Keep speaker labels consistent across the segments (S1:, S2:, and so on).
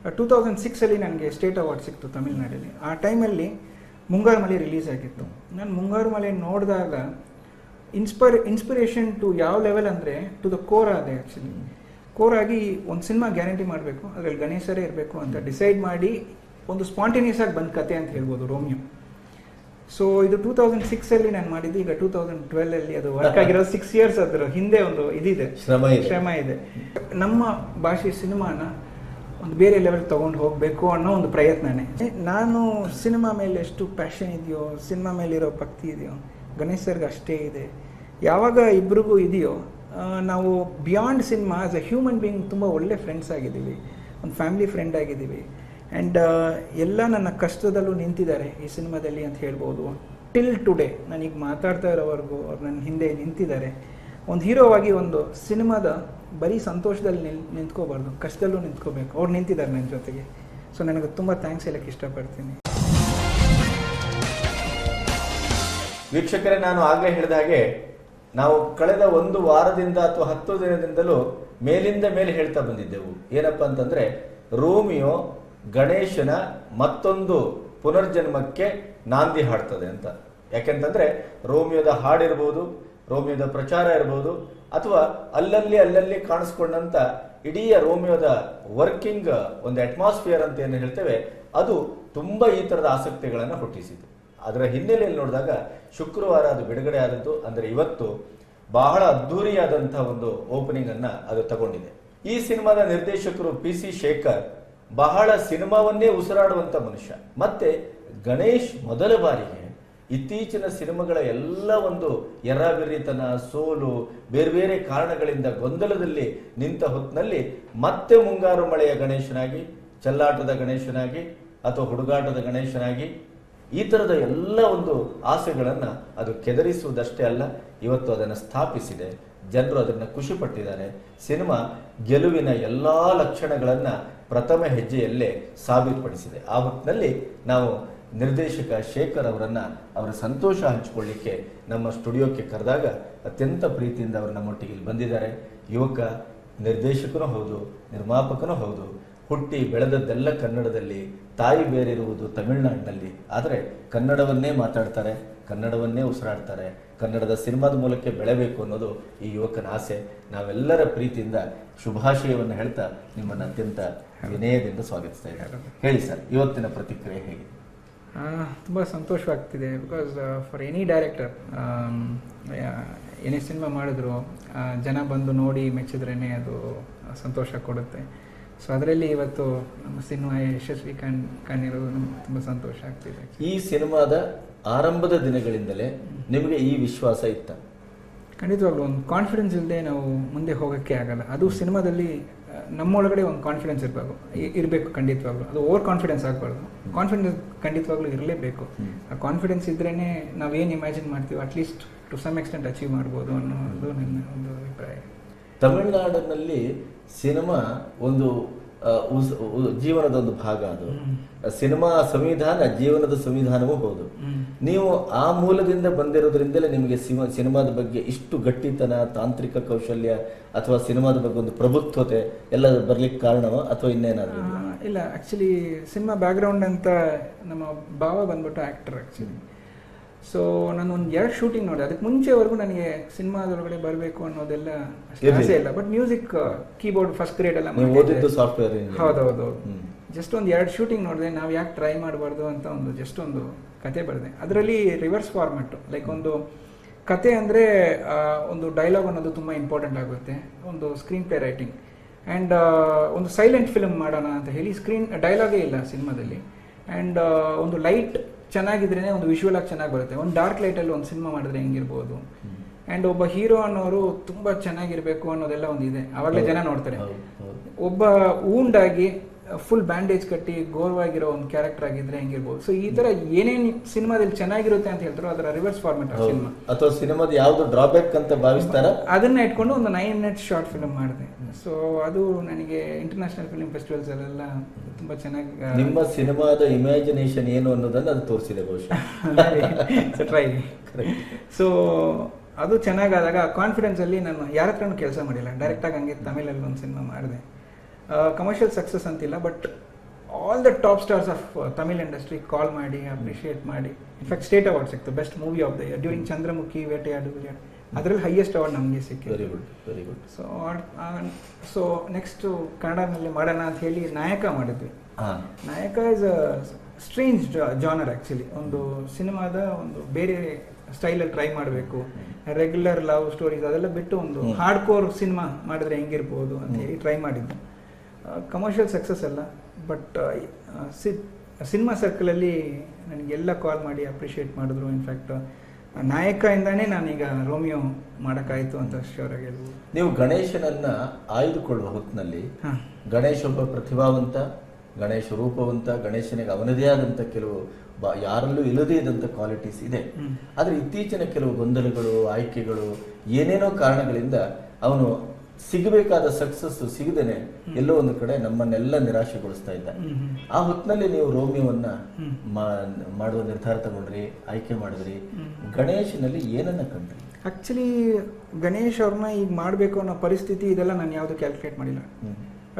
S1: 2006 ನನಗೆ state award ಸಿಕ್ತು ತಮಿಳ್ನಾಡಲ್ಲಿ. ಆ ಟೈಮಲ್ಲಿ ಮುಂಗಾರು ಮಳೆ ರಿಲೀಸ್ ಆಗಿತ್ತು. ನಾನು ಮುಂಗಾರು ಮಳೆ ನೋಡಿದಾಗ ಇನ್ಸ್ಪಿರೇಷನ್ ಟು ಯಾವ ಲೆವೆಲ್ ಅಂದರೆ ಟು ದ ಕೋರ್ ಆದೆ. ಆ್ಯಕ್ಚುಲಿ ಕೋರ್ ಆಗಿ ಒಂದು ಸಿನಿಮಾ ಗ್ಯಾರಂಟಿ ಮಾಡಬೇಕು, ಅದರಲ್ಲಿ ಗಣೇಶರೇ ಇರಬೇಕು ಅಂತ ಡಿಸೈಡ್ ಮಾಡಿ ಒಂದು ಸ್ಪಾಂಟೇನಿಯಸ್ ಆಗಿ ಬಂದ ಕತೆ ಅಂತ ಹೇಳ್ಬೋದು ರೋಮಿಯೋ. ಸೊ ಇದು 2006 ನಾನು ಮಾಡಿದ್ದು. ಈಗ 2012 ಅದು ವರ್ಕ್ ಆಗಿರೋ 6 years. ಅದರ ಹಿಂದೆ ಒಂದು ಇದಿದೆ, ಶ್ರಮ ಇದೆ. ನಮ್ಮ ಭಾಷೆ ಸಿನಿಮಾನ ಒಂದು ಬೇರೆ ಲೆವೆಲ್ ತೊಗೊಂಡು ಹೋಗಬೇಕು ಅನ್ನೋ ಒಂದು ಪ್ರಯತ್ನನೇ. ನಾನು ಸಿನಿಮಾ ಮೇಲೆ ಎಷ್ಟು ಪ್ಯಾಷನ್ ಇದೆಯೋ, ಸಿನಿಮಾ ಮೇಲಿರೋ ಭಕ್ತಿ ಇದೆಯೋ, ಗಣೇಶ್ ಸರ್ಗೆ ಅಷ್ಟೇ ಇದೆ. ಯಾವಾಗ ಇಬ್ರಿಗೂ ಇದೆಯೋ, ನಾವು beyond cinema as A human being ತುಂಬ ಒಳ್ಳೆ ಫ್ರೆಂಡ್ಸ್ ಆಗಿದ್ದೀವಿ, ಒಂದು ಫ್ಯಾಮಿಲಿ ಫ್ರೆಂಡ್ ಆಗಿದ್ದೀವಿ. ಆ್ಯಂಡ್ ಎಲ್ಲ ನನ್ನ ಕಷ್ಟದಲ್ಲೂ ನಿಂತಿದ್ದಾರೆ ಈ ಸಿನಿಮಾದಲ್ಲಿ ಅಂತ ಹೇಳ್ಬೋದು. ಟಿಲ್ ಟುಡೇ ನಾನೀಗ ಮಾತಾಡ್ತಾ ಇರೋವರೆಗೂ ಅವ್ರು ನನ್ನ ಹಿಂದೆ ನಿಂತಿದ್ದಾರೆ. ಒಂದು ಹೀರೋವಾಗಿ ಒಂದು ಸಿನಿಮಾದ ಬರೀ ಸಂತೋಷದಲ್ಲಿ ನಿಂತ್ಕೋಬಾರ್ದು, ಕಷ್ಟದಲ್ಲೂ ನಿಂತ್ಕೋಬೇಕು. ಅವ್ರು ನಿಂತಿದ್ದಾರೆ ನನ್ನ ಜೊತೆಗೆ. ಸೊ ನನಗೆ ತುಂಬ ಥ್ಯಾಂಕ್ಸ್ ಹೇಳಕ್ಕೆ ಇಷ್ಟಪಡ್ತೀನಿ.
S2: ವೀಕ್ಷಕರೇ, ನಾನು ಆಗಲೇ ಹೇಳಿದ ಹಾಗೆ ನಾವು ಕಳೆದ 1 ವಾರದಿಂದ ಅಥವಾ 10 ದಿನದಿಂದಲೂ ಮೇಲಿಂದ ಮೇಲೆ ಹೇಳ್ತಾ ಬಂದಿದ್ದೆವು. ಏನಪ್ಪಾ ಅಂತಂದ್ರೆ, ರೋಮಿಯೋ ಗಣೇಶನ ಮತ್ತೊಂದು ಪುನರ್ಜನ್ಮಕ್ಕೆ ನಾಂದಿ ಹಾಡ್ತದೆ ಅಂತ. ಯಾಕೆಂತಂದ್ರೆ ರೋಮಿಯೋದ ಹಾಡಿರ್ಬೋದು, ರೋಮಿಯೋದ ಪ್ರಚಾರ ಇರ್ಬೋದು, ಅಥವಾ ಅಲ್ಲಲ್ಲಿ ಕಾಣಿಸ್ಕೊಂಡಂತ ಇಡೀ ರೋಮಿಯೋದ ವರ್ಕಿಂಗ್ ಒಂದು ಅಟ್ಮಾಸ್ಫಿಯರ್ ಅಂತ ಏನು ಹೇಳ್ತೇವೆ, ಅದು ತುಂಬಾ ಈ ತರದ ಆಸಕ್ತಿಗಳನ್ನು ಹುಟ್ಟಿಸಿತು. ಅದರ ಹಿನ್ನೆಲೆಯಲ್ಲಿ ನೋಡಿದಾಗ ಶುಕ್ರವಾರ ಅದು ಬಿಡುಗಡೆ ಆದದ್ದು. ಅಂದ್ರೆ ಇವತ್ತು ಬಹಳ ಅದ್ಧೂರಿಯಾದಂತಹ ಒಂದು ಓಪನಿಂಗ್ ಅನ್ನ ಅದು ತಗೊಂಡಿದೆ. ಈ ಸಿನಿಮಾದ ನಿರ್ದೇಶಕರು PC ಶೇಖರ್ ಬಹಳ ಸಿನಿಮಾವನ್ನೇ ಉಸಿರಾಡುವಂತ ಮನುಷ್ಯ. ಮತ್ತೆ ಗಣೇಶ್ ಮೊದಲ ಬಾರಿಗೆ ಇತ್ತೀಚಿನ ಸಿನಿಮಾಗಳ ಎಲ್ಲ ಒಂದು ಎರ್ರಾಬಿರ್ರಿತನ, ಸೋಲು, ಬೇರೆ ಬೇರೆ ಕಾರಣಗಳಿಂದ ಗೊಂದಲದಲ್ಲಿ ನಿಂತ ಹೊತ್ತಿನಲ್ಲಿ ಮತ್ತೆ ಮುಂಗಾರು ಮಳೆಯ ಗಣೇಶನಾಗಿ, ಚೆಲ್ಲಾಟದ ಗಣೇಶನಾಗಿ ಅಥವಾ ಹುಡುಗಾಟದ ಗಣೇಶನಾಗಿ ಈ ತರದ ಎಲ್ಲ ಒಂದು ಆಸೆಗಳನ್ನ ಅದು ಕೆದರಿಸುವುದಷ್ಟೇ ಅಲ್ಲ, ಇವತ್ತು ಅದನ್ನು ಸ್ಥಾಪಿಸಿದೆ. ಜನರು ಅದನ್ನು ಖುಷಿ ಪಟ್ಟಿದ್ದಾರೆ. ಸಿನಿಮಾ ಗೆಲುವಿನ ಎಲ್ಲಾ ಲಕ್ಷಣಗಳನ್ನ ಪ್ರಥಮ ಹೆಜ್ಜೆಯಲ್ಲೇ ಸಾಬೀತುಪಡಿಸಿದೆ. ಆ ಹೊತ್ತಿನಲ್ಲಿ ನಾವು ನಿರ್ದೇಶಕ ಶೇಖರ್ ಅವರ ಸಂತೋಷ ಹಂಚಿಕೊಳ್ಳಿಕ್ಕೆ ನಮ್ಮ ಸ್ಟುಡಿಯೋಕ್ಕೆ ಕರೆದಾಗ ಅತ್ಯಂತ ಪ್ರೀತಿಯಿಂದ ಅವರು ನಮ್ಮೊಟ್ಟಿಗೆ ಇಲ್ಲಿ ಬಂದಿದ್ದಾರೆ. ಯುವಕ ನಿರ್ದೇಶಕನೂ ಹೌದು, ನಿರ್ಮಾಪಕನೂ ಹೌದು. ಹುಟ್ಟಿ ಬೆಳೆದದ್ದೆಲ್ಲ ಕನ್ನಡದಲ್ಲಿ, ತಾಯಿ ಬೇರಿರುವುದು ತಮಿಳುನಾಡಿನಲ್ಲಿ. ಆದರೆ ಕನ್ನಡವನ್ನೇ ಮಾತಾಡ್ತಾರೆ, ಕನ್ನಡವನ್ನೇ ಉಸಿರಾಡ್ತಾರೆ. ಕನ್ನಡದ ಸಿನಿಮಾದ ಮೂಲಕ ಬೆಳೆಬೇಕು ಅನ್ನೋದು ಈ ಯುವಕನ ಆಸೆ. ನಾವೆಲ್ಲರ ಪ್ರೀತಿಯಿಂದ ಶುಭಾಶಯವನ್ನು ಹೇಳ್ತಾ ನಿಮ್ಮನ್ನು ಅತ್ಯಂತ ವಿನಯದಿಂದ ಸ್ವಾಗತಿಸ್ತಾ ಇದ್ದಾರೆ. ಹೇಳಿ ಸರ್, ಇವತ್ತಿನ ಪ್ರತಿಕ್ರಿಯೆ ಹೇಗೆ?
S1: ತುಂಬ ಸಂತೋಷವಾಗ್ತಿದೆ. ಬಿಕಾಸ್ ಫಾರ್ ಎನಿ ಡೈರೆಕ್ಟರ್ ಏನೇ ಸಿನಿಮಾ ಮಾಡಿದ್ರು ಜನ ಬಂದು ನೋಡಿ ಮೆಚ್ಚಿದ್ರೇ ಅದು ಸಂತೋಷ ಕೊಡುತ್ತೆ. ಸೊ ಅದರಲ್ಲಿ ಇವತ್ತು ನಮ್ಮ ಸಿನಿಮಾ ಯಶಸ್ವಿ ಕಾಣಿರೋದು ನಮ್ಗೆ ತುಂಬ ಸಂತೋಷ ಆಗ್ತಿದೆ.
S2: ಈ ಸಿನಿಮಾದ ಆರಂಭದ ದಿನಗಳಿಂದಲೇ ನಿಮಗೆ ಈ ವಿಶ್ವಾಸ ಇತ್ತ?
S1: ಖಂಡಿತವಾಗ್ಲೂ ಒಂದು ಕಾನ್ಫಿಡೆನ್ಸ್ ಇಲ್ಲದೆ ನಾವು ಮುಂದೆ ಹೋಗೋಕ್ಕೆ ಆಗಲ್ಲ. ಅದು ಸಿನಿಮಾದಲ್ಲಿ ನಮ್ಮೊಳಗಡೆ ಒಂದು ಕಾನ್ಫಿಡೆನ್ಸ್ ಇರಬೇಕು ಖಂಡಿತವಾಗ್ಲೂ. ಅದು ಓವರ್ ಕಾನ್ಫಿಡೆನ್ಸ್ ಆಗಬಾರ್ದು. ಕಾನ್ಫಿಡೆನ್ಸ್ ಖಂಡಿತವಾಗ್ಲೂ ಇರಲೇಬೇಕು. ಆ ಕಾನ್ಫಿಡೆನ್ಸ್ ಇದ್ರೇ ನಾವೇನು ಇಮ್ಯಾಜಿನ್ ಮಾಡ್ತೀವಿ at least to some extent achieve ಮಾಡ್ಬೋದು ಅನ್ನೋದು ನನ್ನ ಒಂದು ಅಭಿಪ್ರಾಯ.
S2: ತಮಿಳುನಾಡಿನಲ್ಲಿ ಸಿನಿಮಾ ಒಂದು ಜೀವನದ ಒಂದು ಭಾಗ. ಅದು ಸಿನಿಮಾ ಸಂವಿಧಾನ ಜೀವನದ ಸಂವಿಧಾನವೂ ಹೌದು. ನೀವು ಆ ಮೂಲದಿಂದ ಬಂದಿರೋದ್ರಿಂದಲೇ ನಿಮಗೆ ಸಿನಿಮಾದ ಬಗ್ಗೆ ಇಷ್ಟು ಗಟ್ಟಿತನ, ತಾಂತ್ರಿಕ ಕೌಶಲ್ಯ ಅಥವಾ ಸಿನಿಮಾದ ಬಗ್ಗೆ ಒಂದು ಪ್ರಭುತ್ವತೆ ಎಲ್ಲ ಬರ್ಲಿಕ್ಕೆ ಕಾರಣವ ಅಥವಾ ಇನ್ನೇನಾದ್ರು?
S1: ಇಲ್ಲ, ಆ್ಯಕ್ಚುಲಿ ಸಿನಿಮಾ ಬ್ಯಾಕ್ಗ್ರೌಂಡ್ ಅಂತ ನಮ್ಮ ಭಾವ ಬಂದ್ಬಿಟ್ಟು ಆ್ಯಕ್ಟರ್ ಆ್ಯಕ್ಚುಲಿ. ಸೊ ನಾನು ಒಂದು 2 ಶೂಟಿಂಗ್ ನೋಡಿದೆ. ಅದಕ್ಕೆ ಮುಂಚೆವರೆಗೂ ನನಗೆ ಸಿನಿಮಾದೊಳಗಡೆ ಬರಬೇಕು ಅನ್ನೋದೆಲ್ಲ ಆಸೆ ಇಲ್ಲ. But music, keyboard first grade ಎಲ್ಲ
S2: ಸಾಫ್ಟ್ವೇರ್.
S1: ಹೌದೌದು. ಜಸ್ಟ್ ಒಂದು 2 ಶೂಟಿಂಗ್ ನೋಡಿದೆ. ನಾವು ಯಾಕೆ ಟ್ರೈ ಮಾಡಬಾರ್ದು ಅಂತ ಒಂದು ಜಸ್ಟ್ ಒಂದು ಕತೆ ಬರೆದೆ. ಅದರಲ್ಲಿ ರಿವರ್ಸ್ ಫಾರ್ಮೆಟ್, ಲೈಕ್ ಒಂದು ಕತೆ ಅಂದರೆ ಒಂದು ಡೈಲಾಗ್ ಅನ್ನೋದು ತುಂಬ ಇಂಪಾರ್ಟೆಂಟ್ ಆಗುತ್ತೆ, ಒಂದು ಸ್ಕ್ರೀನ್ ಪ್ಲೇ ರೈಟಿಂಗ್. ಆ್ಯಂಡ್ ಒಂದು ಸೈಲೆಂಟ್ ಫಿಲ್ಮ್ ಮಾಡೋಣ ಅಂತ ಹೇಳಿ ಡೈಲಾಗೇ ಇಲ್ಲ ಸಿನಿಮಾದಲ್ಲಿ. ಆ್ಯಂಡ್ ಒಂದು ಲೈಟ್ ಚೆನ್ನಾಗಿದ್ರೇ ಒಂದು ವಿಜುವಲ್ ಆಗಿ ಚೆನ್ನಾಗಿ ಬರುತ್ತೆ. ಒಂದು ಡಾರ್ಕ್ ಲೈಟಲ್ಲಿ ಒಂದು ಸಿನಿಮಾ ಮಾಡಿದ್ರೆ ಹೆಂಗಿರ್ಬೋದು. ಆ್ಯಂಡ್ ಒಬ್ಬ ಹೀರೋ ಅನ್ನೋರು ತುಂಬ ಚೆನ್ನಾಗಿರಬೇಕು ಅನ್ನೋದೆಲ್ಲ ಒಂದು ಇದೆ. ಆವಾಗಲೇ ಜನ ನೋಡ್ತಾರೆ. ಒಬ್ಬ ವೂಂಡಾಗಿ ಫುಲ್ ಬ್ಯಾಂಡೇಜ್ ಕಟ್ಟಿ ಗೋರ್ವಾಗಿರೋ ಒಂದು ಕ್ಯಾರೆಕ್ಟರ್ ಆಗಿದ್ರೆ ಹೆಂಗಿರ್ಬೋದು. ಸೊ ಈ ತರ ಏನೇನು ಸಿನಿಮಾದಲ್ಲಿ ಚೆನ್ನಾಗಿರುತ್ತೆ ಅಂತ ಹೇಳ್ತಾರೋ ಅದರ ರಿವರ್ಸ್ ಫಾರ್ಮೆಟ್ ಸಿನಿಮಾ
S2: ಅಥವಾ ಸಿನಿಮಾದ ಯಾವ್ದು ಡ್ರಾಬ್ಯಾಕ್ ಅಂತ ಭಾವಿಸ್ತಾರ
S1: ಅದನ್ನ ಇಟ್ಕೊಂಡು ಒಂದು 9 minutes ಶಾರ್ಟ್ ಫಿಲ್ಮ್ ಮಾಡಿದೆ. ಸೊ ಅದು ನನಗೆ ಇಂಟರ್ನ್ಯಾಷನಲ್ ಫಿಲ್ಮ್ ಫೆಸ್ಟಿವಲ್ಸ್ ಅಲ್ಲೆಲ್ಲ ತುಂಬಾ ಚೆನ್ನಾಗಿ
S2: ನಿಮ್ಮ ಸಿನಿಮಾದ ಇಮ್ಯಾಜಿನೇಷನ್ ಏನು ಅನ್ನೋದನ್ನ ಅದು ತೋರಿಸಿದೆ ಬಹುಶಃ.
S1: ಟ್ರೈ. ಸೊ ಅದು ಚೆನ್ನಾಗಾದಾಗ ಕಾನ್ಫಿಡೆನ್ಸ್ ಅಲ್ಲಿ ನಾನು ಯಾರ ಹತ್ರನೂ ಕೆಲಸ ಮಾಡಿಲ್ಲ, ಡೈರೆಕ್ಟಾಗಿ ಹಂಗೆ ತಮಿಳಲ್ಲಿ ಒಂದು ಸಿನಿಮಾ ಮಾಡಿದೆ. ಕಮರ್ಷಿಯಲ್ ಸಕ್ಸಸ್ ಅಂತಿಲ್ಲ, but all the top stars of Tamil industry call ಮಾಡಿ ಅಪ್ರಿಷಿಯೇಟ್ ಮಾಡಿ ಇನ್ಫ್ಯಾಕ್ಟ್ ಸ್ಟೇಟ್ ಅವಾರ್ಡ್ ಸಿಕ್ತು best movie of the year during Chandramukhi Vettaiyaadu Vilaiyaadu ಅದರಲ್ಲಿ ಹೈಯೆಸ್ಟ್ ಅವಾರ್ಡ್ ನಮಗೆ ಸಿಕ್ಕಿದೆ.
S2: Very good, very good.
S1: So next ಕನ್ನಡದಲ್ಲಿ ಮಾಡೋಣ ಅಂತ ಹೇಳಿ ನಾಯಕ ಮಾಡಿದ್ವಿ.
S2: ಹಾಂ,
S1: Nayaka is a strange genre actually. ಒಂದು ಸಿನಿಮಾದ ಒಂದು ಬೇರೆ ಸ್ಟೈಲಲ್ಲಿ ಟ್ರೈ ಮಾಡಬೇಕು, ರೆಗ್ಯುಲರ್ ಲವ್ ಸ್ಟೋರೀಸ್ ಅದೆಲ್ಲ ಬಿಟ್ಟು ಒಂದು ಹಾರ್ಡ್ ಕೋರ್ ಸಿನಿಮಾ ಮಾಡಿದ್ರೆ ಹೆಂಗಿರ್ಬೋದು ಅಂತ ಹೇಳಿ ಟ್ರೈ ಮಾಡಿದ್ದು. ಕಮರ್ಷಿಯಲ್ ಸಕ್ಸಸ್ ಅಲ್ಲ, ಬಟ್ ಸಿನಿಮಾ ಸರ್ಕಲಲ್ಲಿ ನನಗೆಲ್ಲ ಕಾಲ್ ಮಾಡಿ ಅಪ್ರಿಷಿಯೇಟ್ ಮಾಡಿದ್ರು. ಇನ್ಫ್ಯಾಕ್ಟ್ ನಾಯಕದಿಂದಾನೇ ನಾನೀಗ ರೋಮಿಯೋ ಮಾಡೋಕ್ಕಾಯಿತು ಅಂತ ಶ್ಯೂರ್ ಆಗಿ ಹೇಳ್ಬೋದು.
S2: ನೀವು ಗಣೇಶನನ್ನ ಆಯ್ದುಕೊಳ್ಳುವ ಹೊತ್ತಿನಲ್ಲಿ ಗಣೇಶ್ ಒಬ್ಬ ಪ್ರತಿಭಾವಂತ, ಗಣೇಶ ರೂಪವಂತ, ಗಣೇಶನಿಗೆ ಅವನದೇ ಆದಂಥ ಕೆಲವು ಯಾರಲ್ಲೂ ಇಲ್ಲದೇ ಇದ್ದಂಥ ಕ್ವಾಲಿಟೀಸ್ ಇದೆ. ಆದರೆ ಇತ್ತೀಚಿನ ಕೆಲವು ಗೊಂದಲಗಳು, ಆಯ್ಕೆಗಳು, ಏನೇನೋ ಕಾರಣಗಳಿಂದ ಅವನು ಸಿಗಬೇಕಾದ ಸಕ್ಸಸ್ ಸಿಗದೇನೆ ಎಲ್ಲೋ ಒಂದು ಕಡೆ ನಮ್ಮನ್ನೆಲ್ಲ ನಿರಾಶೆಗೊಳಿಸ್ತಾ ಇದ್ದ. ಆ ಹೊತ್ತಿನಲ್ಲಿ ನೀವು ರೋಮಿಯೋವನ್ನ ಮಾಡುವ ನಿರ್ಧಾರ ತಗೊಂಡ್ರಿ, ಆಯ್ಕೆ ಮಾಡಿದ್ರಿ. ಗಣೇಶನಲ್ಲಿ ಏನನ್ನ ಕಂಡ್ರಿ?
S1: ಆಕ್ಚುಲಿ ಗಣೇಶ್ ಅವ್ರನ್ನ ಈಗ ಮಾಡಬೇಕು ಅನ್ನೋ ಪರಿಸ್ಥಿತಿ ಇದೆಲ್ಲ ನಾನು ಯಾವುದು ಕ್ಯಾಲ್ಕುಲೇಟ್ ಮಾಡಿಲ್ಲ.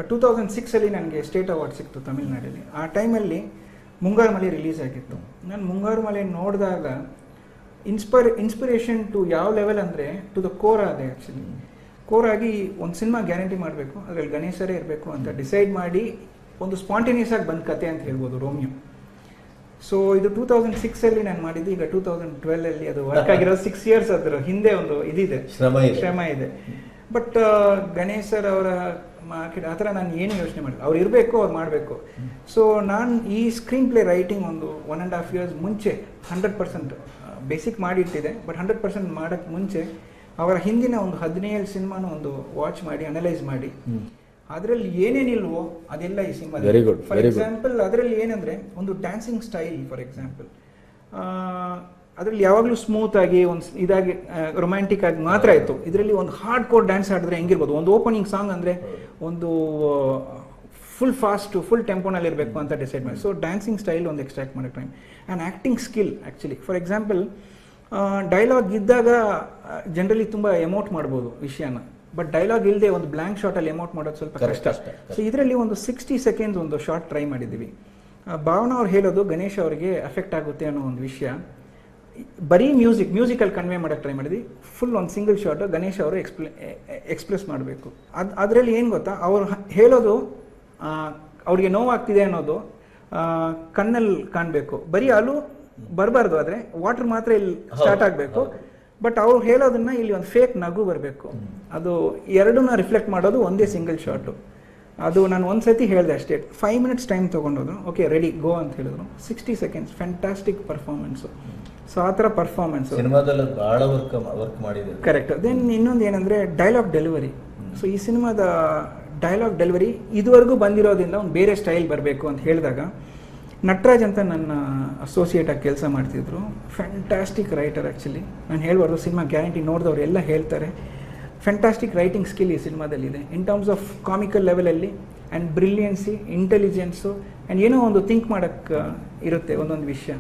S1: 2006 ನನಗೆ ಸ್ಟೇಟ್ ಅವಾರ್ಡ್ ಸಿಕ್ತು ತಮಿಳ್ನಾಡಲ್ಲಿ. ಆ ಟೈಮಲ್ಲಿ ಮುಂಗಾರು ಮಳೆ ರಿಲೀಸ್ ಆಗಿತ್ತು. ನಾನು ಮುಂಗಾರು ಮಳೆ ನೋಡಿದಾಗ ಇನ್ಸ್ಪಿರೇಷನ್ ಟು ಯಾವ ಲೆವೆಲ್ ಅಂದರೆ ಟು ದ ಕೋರ್ ಅದೇ. ಆ್ಯಕ್ಚುಲಿ ಕೋರ್ ಆಗಿ ಒಂದು ಸಿನಿಮಾ ಗ್ಯಾರಂಟಿ ಮಾಡಬೇಕು, ಅದರಲ್ಲಿ ಗಣೇಶರೇ ಇರಬೇಕು ಅಂತ ಡಿಸೈಡ್ ಮಾಡಿ ಒಂದು ಸ್ಪಾಂಟೇನಿಯಸ್ ಆಗಿ ಬಂದ ಕತೆ ಅಂತ ಹೇಳ್ಬೋದು ರೋಮಿಯೋ. ಸೊ ಇದು 2006 ನಾನು ಮಾಡಿದ್ದು. ಈಗ 2012 ಅದು ವರ್ಕ್ ಆಗಿರೋ 6 years ಅದರ ಹಿಂದೆ ಒಂದು ಇದಿದೆ, ಶ್ರಮ ಇದೆ. ಬಟ್ ಗಣೇಶ್ ಸರ್ ಅವರ ಮಾರ್ಕೆಟ್ ಆ ಥರ ನಾನು ಏನು ಯೋಚನೆ ಮಾಡಿಲ್ಲ. ಅವ್ರು ಇರಬೇಕು, ಅವ್ರು ಮಾಡಬೇಕು. ಸೊ ನಾನು ಈ ಸ್ಕ್ರೀನ್ ಪ್ಲೇ ರೈಟಿಂಗ್ ಒಂದು 1.5 years ಮುಂಚೆ 100% ಬೇಸಿಕ್ ಮಾಡಿಟ್ಟಿದೆ. ಬಟ್ 100% ಮಾಡೋಕ್ಕೆ ಮುಂಚೆ ಅವರ ಹಿಂದಿನ ಒಂದು 17 ಸಿನಿಮಾನ ಒಂದು ವಾಚ್ ಮಾಡಿ ಅನಲೈಸ್ ಮಾಡಿ ಅದರಲ್ಲಿ ಏನೇನಿಲ್ವೋ ಅದೆಲ್ಲ ಈ ಸಿನಿಮಾ. ಫಾರ್ ಎಕ್ಸಾಂಪಲ್ ಅದರಲ್ಲಿ ಏನಂದರೆ ಒಂದು ಡ್ಯಾನ್ಸಿಂಗ್ ಸ್ಟೈಲ್, ಫಾರ್ ಎಕ್ಸಾಂಪಲ್ ಅದರಲ್ಲಿ ಯಾವಾಗಲೂ ಸ್ಮೂತ್ ಆಗಿ ಒಂದು ಇದಾಗಿ ರೊಮ್ಯಾಂಟಿಕ್ ಆಗಿ ಮಾತ್ರ ಇತ್ತು. ಇದರಲ್ಲಿ ಒಂದು ಹಾರ್ಡ್ ಕೋರ್ ಡ್ಯಾನ್ಸ್ ಆಡಿದ್ರೆ ಹೆಂಗಿರ್ಬೋದು. ಒಂದು ಓಪನಿಂಗ್ ಸಾಂಗ್ ಅಂದರೆ ಒಂದು ಫುಲ್ ಫಾಸ್ಟ್ ಫುಲ್ ಟೆಂಪೋನಲ್ಲಿ ಇರಬೇಕು ಅಂತ ಡಿಸೈಡ್ ಮಾಡಿ. ಸೊ ಡ್ಯಾನ್ಸಿಂಗ್ ಸ್ಟೈಲ್ ಒಂದು ಎಕ್ಸ್ಟ್ರಾಕ್ಟ್ ಮಾಡೋಕ್ಕೆ try. And acting skill actually. For example dialogue ಇದ್ದಾಗ ಜನರಲಿ ತುಂಬ ಎಮೋಟ್ ಮಾಡ್ಬೋದು ವಿಷಯನ, ಬಟ್ ಡೈಲಾಗ್ ಇಲ್ಲದೆ ಒಂದು ಬ್ಲ್ಯಾಂಕ್ ಶಾರ್ಟಲ್ಲಿ ಎಮೋಟ್ ಮಾಡೋದು ಸ್ವಲ್ಪ ಕಷ್ಟ. ಸೊ ಇದರಲ್ಲಿ ಒಂದು 60 seconds ಒಂದು ಶಾರ್ಟ್ ಟ್ರೈ ಮಾಡಿದ್ದೀವಿ. ಭಾವನಾ ಅವ್ರು ಹೇಳೋದು ಗಣೇಶ್ ಅವರಿಗೆ ಎಫೆಕ್ಟ್ ಆಗುತ್ತೆ ಅನ್ನೋ ಒಂದು ವಿಷಯ ಬರೀ ಮ್ಯೂಸಿಕಲ್ಲಿ ಕನ್ವೆ ಮಾಡೋಕ್ಕೆ ಟ್ರೈ ಮಾಡಿದ್ವಿ. ಫುಲ್ ಒಂದು ಸಿಂಗಲ್ ಶಾರ್ಟ್ ಗಣೇಶ್ ಅವರು ಎಕ್ಸ್ಪ್ರೆಸ್ ಮಾಡಬೇಕು. ಅದರಲ್ಲಿ ಏನು ಗೊತ್ತಾ, ಅವ್ರು ಹೇಳೋದು ಅವ್ರಿಗೆ ನೋವಾಗ್ತಿದೆ ಅನ್ನೋದು ಕಣ್ಣಲ್ಲಿ ಕಾಣಬೇಕು. ಬರೀ ಅಲ್ಲೂ ಬರಬಾರ್ದು, ಆದರೆ ವಾಟರ್ ಮಾತ್ರ ಇಲ್ಲಿ ಸ್ಟಾರ್ಟ್ ಆಗಬೇಕು. ಬಟ್ ಅವ್ರು ಹೇಳೋದನ್ನ ಇಲ್ಲಿ ಒಂದು ಫೇಕ್ ನಗು ಬರಬೇಕು. ಅದು ಎರಡನ್ನ ರಿಫ್ಲೆಕ್ಟ್ ಮಾಡೋದು ಒಂದೇ ಸಿಂಗಲ್ ಶಾರ್ಟು. ಅದು ನಾನು ಒಂದು ಸತಿ ಹೇಳಿದೆ ಅಷ್ಟೇ. 5 minutes ಟೈಮ್ ತೊಗೊಂಡೋದು. ಓಕೆ ರೆಡಿ ಗೋ ಅಂತ ಹೇಳಿದ್ರು. 60 seconds ಫ್ಯಾಂಟಾಸ್ಟಿಕ್ ಪರ್ಫಾರ್ಮೆನ್ಸು. ಸೊ ಆ ಥರ ಪರ್ಫಾರ್ಮೆನ್ಸು
S2: ಸಿನಿಮಾದಲ್ಲಿ ಭಾಳ ವರ್ಕ್ ಮಾಡಿದೆ.
S1: ಕರೆಕ್ಟ್. ದೆನ್ ಇನ್ನೊಂದು ಏನಂದರೆ ಡೈಲಾಗ್ ಡೆಲಿವರಿ. ಸೊ ಈ ಸಿನಿಮಾದ ಡೈಲಾಗ್ ಡೆಲಿವರಿ ಇದುವರೆಗೂ ಬಂದಿರೋದ್ರಿಂದ ಒಂದು ಬೇರೆ ಸ್ಟೈಲ್ ಬರಬೇಕು ಅಂತ ಹೇಳಿದಾಗ ನಟರಾಜ್ ಅಂತ ನನ್ನ ಅಸೋಸಿಯೇಟಾಗಿ ಕೆಲಸ ಮಾಡ್ತಿದ್ರು. Fantastic writer actually. ನಾನು ಹೇಳ್ಬಾರ್ದು, ಸಿನಿಮಾ ಗ್ಯಾರಂಟಿ ನೋಡಿದವ್ರು ಎಲ್ಲ ಹೇಳ್ತಾರೆ. ಫ್ಯಾಂಟಾಸ್ಟಿಕ್ ರೈಟಿಂಗ್ ಸ್ಕಿಲ್ ಈ ಸಿನಿಮಾದಲ್ಲಿದೆ ಇನ್ ಟರ್ಮ್ಸ್ ಆಫ್ ಕಾಮಿಕಲ್ ಲೆವೆಲಲ್ಲಿ. ಆ್ಯಂಡ್ ಬ್ರಿಲಿಯನ್ಸಿ, ಇಂಟೆಲಿಜೆನ್ಸು ಆ್ಯಂಡ್ ಏನೋ ಒಂದು ಥಿಂಕ್ ಮಾಡೋಕ್ಕೆ ಇರುತ್ತೆ ಒಂದೊಂದು ವಿಷಯ.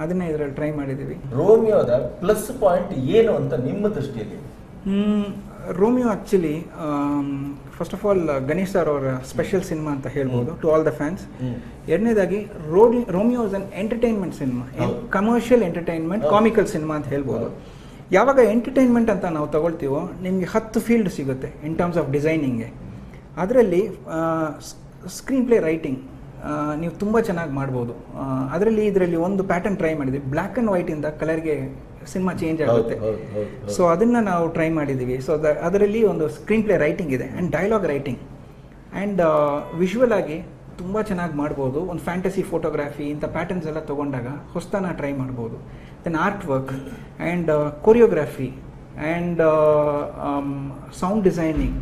S1: ಅದನ್ನೇ ಇದರಲ್ಲಿ ಟ್ರೈ ಮಾಡಿದ್ದೀವಿ.
S2: ರೋಮಿಯೋದ ಪ್ಲಸ್ ಪಾಯಿಂಟ್ ಏನು ಅಂತ ನಿಮ್ಮ ದೃಷ್ಟಿಯಲ್ಲಿ?
S1: Romeo actually first of all Ganesh sir ಅವರ ಸ್ಪೆಷಲ್ ಸಿನಿಮಾ ಅಂತ ಹೇಳ್ಬೋದು ಟು ಆಲ್ ದ ಫ್ಯಾನ್ಸ್. ಎರಡನೇದಾಗಿ Romeo is an entertainment cinema, commercial entertainment, comical cinema ಅಂತ ಹೇಳ್ಬೋದು. ಯಾವಾಗ ಎಂಟರ್ಟೈನ್ಮೆಂಟ್ ಅಂತ ನಾವು ತಗೊಳ್ತೀವೋ ನಿಮಗೆ 10 ಫೀಲ್ಡ್ ಸಿಗುತ್ತೆ ಇನ್ ಟರ್ಮ್ಸ್ ಆಫ್ ಡಿಸೈನಿಂಗ್ಗೆ. ಅದರಲ್ಲಿ ಸ್ಕ್ರೀನ್ ಪ್ಲೇ ರೈಟಿಂಗ್ ನೀವು ತುಂಬ ಚೆನ್ನಾಗಿ ಮಾಡ್ಬೋದು. ಇದರಲ್ಲಿ ಒಂದು ಪ್ಯಾಟರ್ನ್ ಟ್ರೈ ಮಾಡಿದ್ವಿ. ಬ್ಲ್ಯಾಕ್ ಆ್ಯಂಡ್ ವೈಟಿಂದ ಕಲರ್ಗೆ ಸಿನಿಮಾ ಚೇಂಜ್ ಆಗುತ್ತೆ. ಸೊ ಅದನ್ನು ನಾವು ಟ್ರೈ ಮಾಡಿದ್ದೀವಿ. ಸೊ ಅದರಲ್ಲಿ ಒಂದು ಸ್ಕ್ರೀನ್ ಪ್ಲೇ ರೈಟಿಂಗ್ ಇದೆ and dialogue writing and visual ಆಗಿ ತುಂಬ ಚೆನ್ನಾಗಿ ಮಾಡ್ಬೋದು. ಒಂದು ಫ್ಯಾಂಟಸಿ ಫೋಟೋಗ್ರಾಫಿ ಇಂಥ ಪ್ಯಾಟರ್ನ್ಸ್ ಎಲ್ಲ ತೊಗೊಂಡಾಗ ಹೊಸತನ ಟ್ರೈ ಮಾಡ್ಬೋದು. Then art work and choreography and sound designing,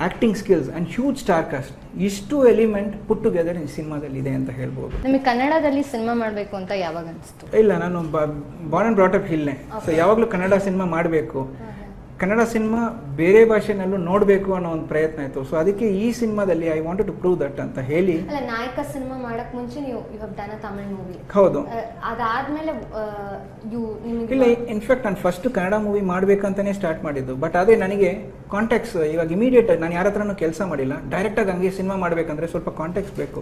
S1: acting skills and huge star cast, ಇಷ್ಟು ಎಲಿಮೆಂಟ್ ಪುಟ್ ಟುಗೆದರ್ ಈ ಸಿನಿಮಾದಲ್ಲಿ ಇದೆ ಅಂತ ಹೇಳ್ಬೋದು.
S3: ನಿಮಗೆ ಕನ್ನಡದಲ್ಲಿ ಸಿನಿಮಾ ಮಾಡಬೇಕು ಅಂತ ಯಾವಾಗ ಅನಿಸ್ತು?
S1: ಇಲ್ಲ, ನಾನು ಬಾರ್ನ್ ಆ್ಯಂಡ್ ಬ್ರಾಟ್ ಅಪ್ ಇಲ್ಲೇ. ಸೊ ಯಾವಾಗಲೂ ಕನ್ನಡ ಸಿನಿಮಾ ಮಾಡಬೇಕು, ಕನ್ನಡ ಸಿನಿಮಾ ಬೇರೆ ಭಾಷೆನಲ್ಲೂ ನೋಡಬೇಕು ಅನ್ನೋ ಒಂದು ಪ್ರಯತ್ನ ಇತ್ತು. ಸೊ ಅದಕ್ಕೆ ಈ ಸಿನಿಮಾದಲ್ಲಿ I wanted to prove that ಅಂತ ಹೇಳಿ.
S3: ಅಲ್ಲ, ನಾಯಕ ಸಿನಿಮಾ ಮಾಡಕ್ ಮುಂಚೆ ನೀವು ಡನ್ ತಮಿಳ್ ಮೂವಿ.
S1: ಹೌದು.
S3: ಅದಾದ್ಮೇಲೆ
S1: ಇಲ್ಲ, ಇನ್ಫ್ಯಾಕ್ಟ್ ನಾನು ಫಸ್ಟ್ ಕನ್ನಡ ಮೂವಿ ಮಾಡ್ಬೇಕಂತಾನೆ ಸ್ಟಾರ್ಟ್ ಮಾಡಿದ್ದು. ಬಟ್ ಅದೇ ನನಗೆ ಕಾಂಟ್ಯಾಕ್ಟ್ಸ್ ಇವಾಗ ಇಮಿಡಿಯೇಟ್ ನಾನು ಯಾರ ಹತ್ರನೂ ಕೆಲಸ ಮಾಡಿಲ್ಲ, ಡೈರೆಕ್ಟಾಗಿ ಹಂಗೆ ಸಿನಿಮಾ ಮಾಡಬೇಕಂದ್ರೆ ಸ್ವಲ್ಪ ಕಾಂಟ್ಯಾಕ್ಟ್ಸ್ ಬೇಕು.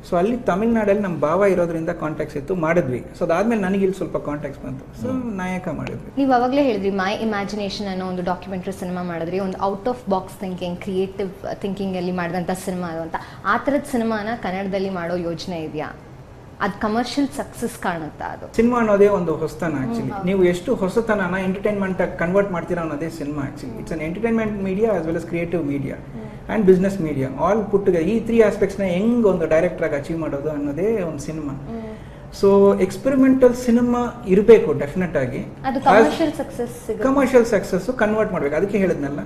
S1: ಸೊ ಅಲ್ಲಿ ತಮಿಳ್ನಾಡಲ್ಲಿ ನಮ್ಮ ಭಾವ ಇರೋದ್ರಿಂದ ಕಾಂಟ್ಯಾಕ್ಟ್ಸ್ ಇತ್ತು, ಮಾಡಿದ್ವಿ. ಸೊ ಅದಾದ್ಮೇಲೆ ನನಗೆ ಇಲ್ಲಿ ಸ್ವಲ್ಪ ಕಾಂಟ್ಯಾಕ್ಟ್ಸ್ ಬಂತು, ಸೊ ನಾಯಕ ಮಾಡಿದ್ವಿ.
S3: ನೀವು ಅವಾಗಲೇ ಹೇಳಿದ್ರಿ ಮೈ ಇಮ್ಯಾಜಿನೇಷನ್ ಅನ್ನೋ ಒಂದು ಡಾಕ್ಯುಮೆಂಟ್ರಿ ಸಿನಿಮಾ ಮಾಡಿದ್ರಿ, ಒಂದು out of box thinking, creative thinking ಅಲ್ಲಿ ಮಾಡಿದಂಥ ಸಿನಿಮಾ ಅದು ಅಂತ. ಆ ಥರದ ಸಿನಿಮಾನ ಕನ್ನಡದಲ್ಲಿ ಮಾಡೋ ಯೋಚನೆ ಇದೆಯಾ? ಅದು ಕಮರ್ಷಿಯಲ್ ಸಕ್ಸಸ್ ಕಾಣುತ್ತಾ? ಅದು
S1: ಸಿನಿಮಾ ಅನ್ನೋದೇ ಒಂದು ಹೊಸತನ ಆಕ್ಚುಲಿ. ನೀವು ಎಷ್ಟು ಹೊಸತನ ಎಂಟರ್ಟೈನ್ಮೆಂಟ್ ಆಗಿ ಕನ್ವರ್ಟ್ ಮಾಡ್ತೀರಾ ಅನ್ನೋದೇ cinema actually. It's an entertainment media as well as creative media and business media all put together. ಈ 3 ಆಸ್ಪೆಕ್ಟ್ಸ್ನ ಹೆಂಗ್ ಒಂದು ಡೈರೆಕ್ಟರ್ ಆಗಿ ಅಚೀವ್ ಮಾಡೋದು ಅನ್ನೋದೇ ಒಂದು ಸಿನಿಮಾ. ಸೊ ಎಕ್ಸ್ಪೆರಿಮೆಂಟಲ್ ಸಿನಿಮಾ ಇರಬೇಕು ಡೆಫಿನೆಟ್ ಆಗಿ. ಕಮರ್ಷಿಯಲ್ ಸಕ್ಸಸ್ ಕನ್ವರ್ಟ್ ಮಾಡ್ಬೇಕು. ಅದಕ್ಕೆ ಹೇಳಿದ್ನಲ್ಲ,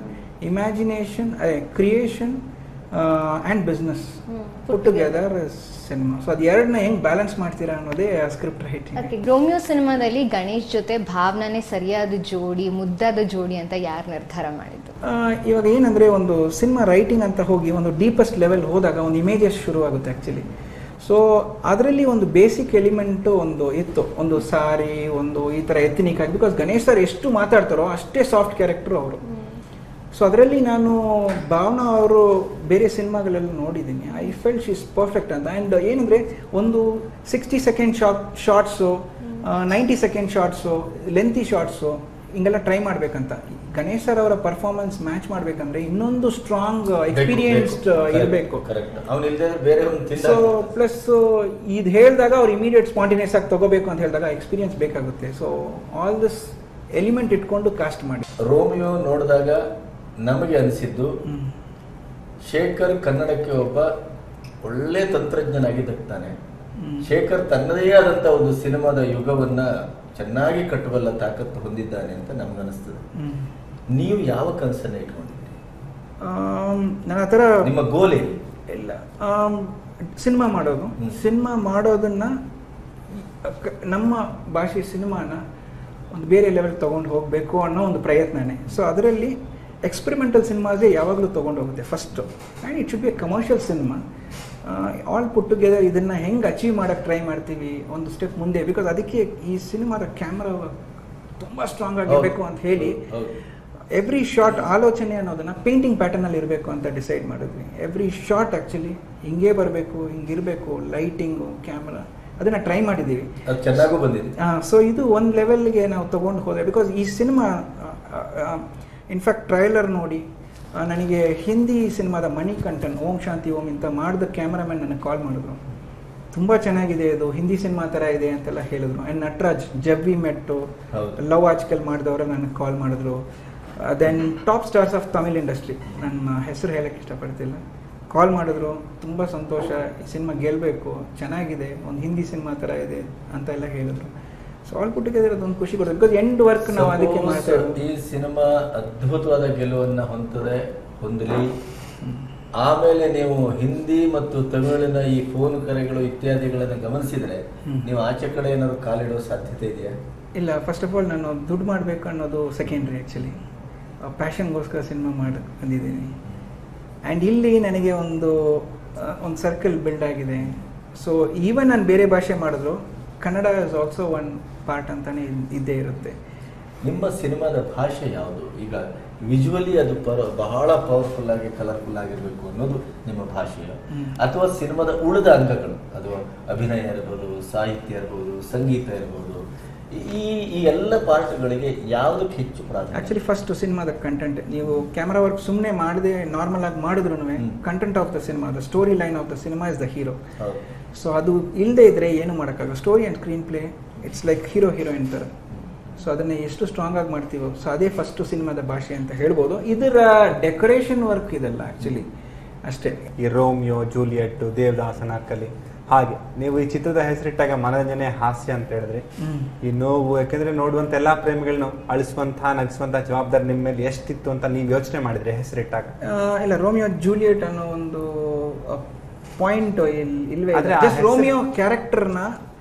S1: imagination, creation and business put together cinema. So ಅದು ಎರಡನ್ನ ಹೆಂಗ್ ಬ್ಯಾಲೆನ್ಸ್ ಮಾಡ್ತೀರಾ ಅನ್ನೋದೇ ಸ್ಕ್ರಿಪ್ಟ್ ರೈಟಿಂಗ್.
S3: ರೋಮಿಯೋ ಸಿನಿಮಾದಲ್ಲಿ ಗಣೇಶ್ ಜೊತೆ ಭಾವನಾನೇ ಸರಿಯಾದ ಜೋಡಿ, ಮುದ್ದಾದ ಜೋಡಿ ಅಂತ ಯಾರು ನಿರ್ಧಾರ ಮಾಡಿದ್ದು?
S1: ಇವಾಗ ಏನಂದ್ರೆ, ಒಂದು ಸಿನಿಮಾ ರೈಟಿಂಗ್ ಅಂತ ಹೋಗಿ ಒಂದು ಡೀಪೆಸ್ಟ್ ಲೆವೆಲ್ ಹೋದಾಗ ಒಂದು ಇಮೇಜಸ್ ಶುರು ಆಗುತ್ತೆ ಆಕ್ಚುಲಿ. ಸೊ ಅದರಲ್ಲಿ ಒಂದು ಬೇಸಿಕ್ ಎಲಿಮೆಂಟು ಒಂದು ಇತ್ತು, ಒಂದು ಸಾರಿ, ಒಂದು ಈ ಥರ ಎಥನಿಕ್ ಆಗಿ. ಬಿಕಾಸ್ ಗಣೇಶ್ ಸರ್ ಎಷ್ಟು ಮಾತಾಡ್ತಾರೋ ಅಷ್ಟೇ ಸಾಫ್ಟ್ ಕ್ಯಾರೆಕ್ಟರ್ ಅವರು. ಸೊ ಅದರಲ್ಲಿ ನಾನು ಭಾವನಾ ಅವರು ಬೇರೆ ಸಿನಿಮಾಗಳೆಲ್ಲ ನೋಡಿದ್ದೀನಿ. I felt she is perfect ಅಂತ. ಆ್ಯಂಡ್ ಏನಂದರೆ, ಒಂದು 60 second shorts, 90 second shorts, lengthy shorts ಹಿಂಗೆಲ್ಲ ಟ್ರೈ ಮಾಡಬೇಕಂತ. ಗಣೇಶ್ ಸರ್ ಅವರ ಪರ್ಫಾರ್ಮೆನ್ಸ್ ಮ್ಯಾಚ್ ಮಾಡಬೇಕಂದ್ರೆ ಇನ್ನೊಂದು ಸ್ಟ್ರಾಂಗ್ ಎಕ್ಸ್ಪೀರಿಯನ್ಸ್ಡ್ ಇರಬೇಕು. ಸೊ ಪ್ಲಸ್ ಇದು ಹೇಳಿದಾಗ ಅವ್ರು ಇಮಿಡಿಯೇಟ್ ಸ್ಪಾಂಟಿನಿಯಸ್ ಆಗಿ ತಗೋಬೇಕು ಅಂತ ಹೇಳಿದಾಗ ಎಕ್ಸ್ಪೀರಿಯನ್ಸ್ ಬೇಕಾಗುತ್ತೆ. ಸೊ ಆಲ್ ದಿಸ್ ಎಲಿಮೆಂಟ್ ಇಟ್ಕೊಂಡು ಕಾಸ್ಟ್ ಮಾಡಿ.
S2: ರೋಮಿಯೋ ನೋಡಿದಾಗ ನಮಗೆ ಅನಿಸಿದ್ದು, ಶೇಖರ್ ಕನ್ನಡಕ್ಕೆ ಒಬ್ಬ ಒಳ್ಳೆ ತಂತ್ರಜ್ಞನಾಗಿ ದಕ್ತಾನೆ. ಶೇಖರ್ ತನ್ನದೇ ಆದಂತ ಒಂದು ಸಿನಿಮಾದ ಯುಗವನ್ನ ಚೆನ್ನಾಗಿ ಕಟ್ಟಬಲ್ಲ ತಾಕತ್ತು ಹೊಂದಿದ್ದಾನೆ ಅಂತ ನಮ್ಗನಿಸ್ತದೆ. ನೀವು ಯಾವ ಕನಸನ್ನ ಇಟ್ಕೊಂಡಿದ್ದೀರಿ?
S1: ನನ್ನ ಹತ್ರ
S2: ನಿಮ್ಮ ಗೋಲ್
S1: ಇಲ್ಲ, ಸಿನಿಮಾ ಮಾಡೋದು. ಸಿನಿಮಾ ಮಾಡೋದನ್ನ ನಮ್ಮ ಭಾಷೆ ಸಿನಿಮಾನ ಒಂದು ಬೇರೆ ಲೆವೆಲ್ ತೊಗೊಂಡು ಹೋಗಬೇಕು ಅನ್ನೋ ಒಂದು ಪ್ರಯತ್ನನೇ. ಸೊ ಅದರಲ್ಲಿ ಎಕ್ಸ್ಪೆರಿಮೆಂಟಲ್ ಸಿನಿಮಾಸೇ ಯಾವಾಗಲೂ ತೊಗೊಂಡು ಹೋಗುತ್ತೆ first. And it should be A commercial cinema. All put together ಇದನ್ನು ಹೆಂಗೆ ಅಚೀವ್ ಮಾಡೋಕ್ಕೆ ಟ್ರೈ ಮಾಡ್ತೀವಿ ಒಂದು ಸ್ಟೆಪ್ ಮುಂದೆ. ಬಿಕಾಸ್ ಅದಕ್ಕೆ ಈ ಸಿನಿಮಾದ ಕ್ಯಾಮ್ರಾ ತುಂಬ ಸ್ಟ್ರಾಂಗ್ ಆಗಿರಬೇಕು ಅಂತ ಹೇಳಿ ಎವ್ರಿ ಶಾರ್ಟ್ ಆಲೋಚನೆ ಅನ್ನೋದನ್ನು ಪೇಂಟಿಂಗ್ ಪ್ಯಾಟರ್ನಲ್ಲಿ ಇರಬೇಕು ಅಂತ ಡಿಸೈಡ್ ಮಾಡಿದ್ವಿ. ಎವ್ರಿ ಶಾರ್ಟ್ ಆ್ಯಕ್ಚುಲಿ ಹಿಂಗೇ ಬರಬೇಕು, ಹಿಂಗಿರಬೇಕು, ಲೈಟಿಂಗು, ಕ್ಯಾಮ್ರಾ, ಅದನ್ನು ಟ್ರೈ ಮಾಡಿದ್ದೀವಿ.
S2: ಚೆನ್ನಾಗೂ ಬಂದಿದೆ.
S1: ಸೊ ಇದು ಒಂದು ಲೆವೆಲ್ಗೆ ನಾವು ತೊಗೊಂಡು ಹೋದೆ. ಬಿಕಾಸ್ ಈ ಸಿನಿಮಾ ಇನ್ಫ್ಯಾಕ್ಟ್ ಟ್ರೈಲರ್ ನೋಡಿ ನನಗೆ ಹಿಂದಿ ಸಿನಿಮಾದ ಮಣಿಕಂಠನ್ ಓಂ ಶಾಂತಿ ಓಂ ಅಂತ ಮಾಡಿದ ಕ್ಯಾಮ್ರಾಮನ್ ನನಗೆ ಕಾಲ್ ಮಾಡಿದ್ರು. ತುಂಬ ಚೆನ್ನಾಗಿದೆ, ಇದು ಹಿಂದಿ ಸಿನಿಮಾ ಥರ ಇದೆ ಅಂತೆಲ್ಲ ಹೇಳಿದ್ರು. And Nataraj Jab We met love Aaj Kal ಮಾಡಿದವರು ನನಗೆ ಕಾಲ್ ಮಾಡಿದ್ರು. Then top stars of Tamil industry, ನನ್ನ ಹೆಸರು ಹೇಳಕ್ಕೆ ಇಷ್ಟಪಡ್ತಿಲ್ಲ, ಕಾಲ್ ಮಾಡಿದ್ರು. ತುಂಬ ಸಂತೋಷ, ಈ ಸಿನಿಮಾ ಗೆಲ್ಲಬೇಕು, ಚೆನ್ನಾಗಿದೆ, ಒಂದು ಹಿಂದಿ ಸಿನಿಮಾ ಥರ ಇದೆ ಅಂತ ಎಲ್ಲ ಹೇಳಿದ್ರು. ಸೊ ಆಲ್ ಪುಟ್ಟಿಗೆ ಅದೊಂದು ಖುಷಿ ಕೊಡುತ್ತೆ. ಬಿಕಾಸ್ ಎಂಡ್ ವರ್ಕ್ ನಾವು ಅದಕ್ಕೆ ಮಾಡ್ತೇವೆ.
S2: ಈ ಸಿನಿಮಾ ಅದ್ಭುತವಾದ ಗೆಲುವನ್ನು ಹೊಂದಲಿ. ಆಮೇಲೆ ನೀವು ಹಿಂದಿ ಮತ್ತು ತಮಿಳಿನ ಈ ಫೋನ್ ಕರೆಗಳು ಇತ್ಯಾದಿಗಳನ್ನು ಗಮನಿಸಿದ್ರೆ ನೀವು ಆಚೆ ಕಡೆ ಏನಾದ್ರು ಕಾಲಿಡೋ ಸಾಧ್ಯತೆ ಇದೆಯಾ?
S1: ಇಲ್ಲ, ಫಸ್ಟ್ ಆಫ್ ಆಲ್ ನಾನು ದುಡ್ಡು ಮಾಡಬೇಕು ಅನ್ನೋದು ಸೆಕೆಂಡ್ರಿ. ಆ್ಯಕ್ಚುಲಿ ಪ್ಯಾಷನ್ಗೋಸ್ಕರ ಸಿನಿಮಾ ಮಾಡಿ ಬಂದಿದ್ದೀನಿ. ಆ್ಯಂಡ್ ಇಲ್ಲಿ ನನಗೆ ಒಂದು ಸರ್ಕಲ್ ಬಿಲ್ಡ್ ಆಗಿದೆ. ಸೊ ಈವನ್ ನಾನು ಬೇರೆ ಭಾಷೆ ಮಾಡಿದ್ರು Kannada is also one part ಅಂತಾನೆ ಇದ್ದೇ ಇರುತ್ತೆ.
S2: ನಿಮ್ಮ ಸಿನಿಮಾದ ಭಾಷೆ ಯಾವುದು? ಈಗ ವಿಜುವಲಿ ಅದು ಬಹಳ ಪವರ್ಫುಲ್ ಆಗಿ ಕಲರ್ಫುಲ್ ಆಗಿರಬೇಕು ಅನ್ನೋದು ನಿಮ್ಮ ಭಾಷೆಯ, ಅಥವಾ ಸಿನಿಮಾದ ಉಳಿದ ಅಂಗಗಳು, ಅದು ಅಭಿನಯ ಇರ್ಬೋದು, ಸಾಹಿತ್ಯ ಇರ್ಬೋದು, ಸಂಗೀತ ಇರ್ಬೋದು, ಈ ಎಲ್ಲ ಪಾರ್ಟ್ಗಳಿಗೆ ಯಾವುದಕ್ಕೆ ಹೆಚ್ಚು ಪ್ರಾಧಾನ್ಯ?
S1: ಆಕ್ಚುಲಿ ಫಸ್ಟ್ ಸಿನಿಮಾದ ಕಂಟೆಂಟ್. ನೀವು ಕ್ಯಾಮ್ರಾ ವರ್ಕ್ ಸುಮ್ಮನೆ ಮಾಡದೆ ನಾರ್ಮಲ್ ಆಗಿ ಮಾಡಿದ್ರು content of the cinema, the story line of the cinema is the hero. So ಅದು ಇಲ್ಲದೆ ಇದ್ರೆ ಏನು ಮಾಡೋಕ್ಕಾಗಲ್ಲ. Story and screen play it's like hero heroine ಥರ. ಸೊ ಅದನ್ನು ಎಷ್ಟು ಸ್ಟ್ರಾಂಗ್ ಆಗಿ ಮಾಡ್ತೀವೋ, ಸೊ ಅದೇ ಫಸ್ಟು ಸಿನಿಮಾದ ಭಾಷೆ ಅಂತ ಹೇಳ್ಬೋದು. ಇದರ ಡೆಕೋರೇಷನ್ ವರ್ಕ್ ಇದೆಲ್ಲ ಆ್ಯಕ್ಚುಲಿ ಅಷ್ಟೇ.
S4: ಈ ರೋಮಿಯೋ ಜೂಲಿಯಟ್, ದೇವದಾಸನ ಕಲಿ, ಹಾಗೆ ನೀವು ಈ ಚಿತ್ರದ ಹೆಸರಿಟ್ಟಾಗ ಮನೋರಂಜನೆ, ಹಾಸ್ಯ ಅಂತ ಹೇಳಿದ್ರೆ ಈ ನೋವು, ಯಾಕಂದ್ರೆ ನೋಡುವಂತ ಎಲ್ಲಾ ಪ್ರೇಮಿಗಳನ್ನ ಅಳಿಸುವಂತ ನಗಿಸುವಂತ ಜವಾಬ್ದಾರಿ ನಿಮ್ಮ ಮೇಲೆ ಎಷ್ಟಿತ್ತು ಅಂತ ನೀವು ಯೋಚನೆ ಮಾಡಿದ್ರೆ ಹೆಸರಿಟ್ಟಾಗ?
S1: ಇಲ್ಲ, ರೋಮಿಯೋ ಜೂಲಿಯಟ್ ಅನ್ನೋ ಒಂದು ಪಾಯಿಂಟ್ ಇಲ್ವೇ. ಜಸ್ಟ್ ರೋಮಿಯೋ ಕ್ಯಾರೆಕ್ಟರ್ನ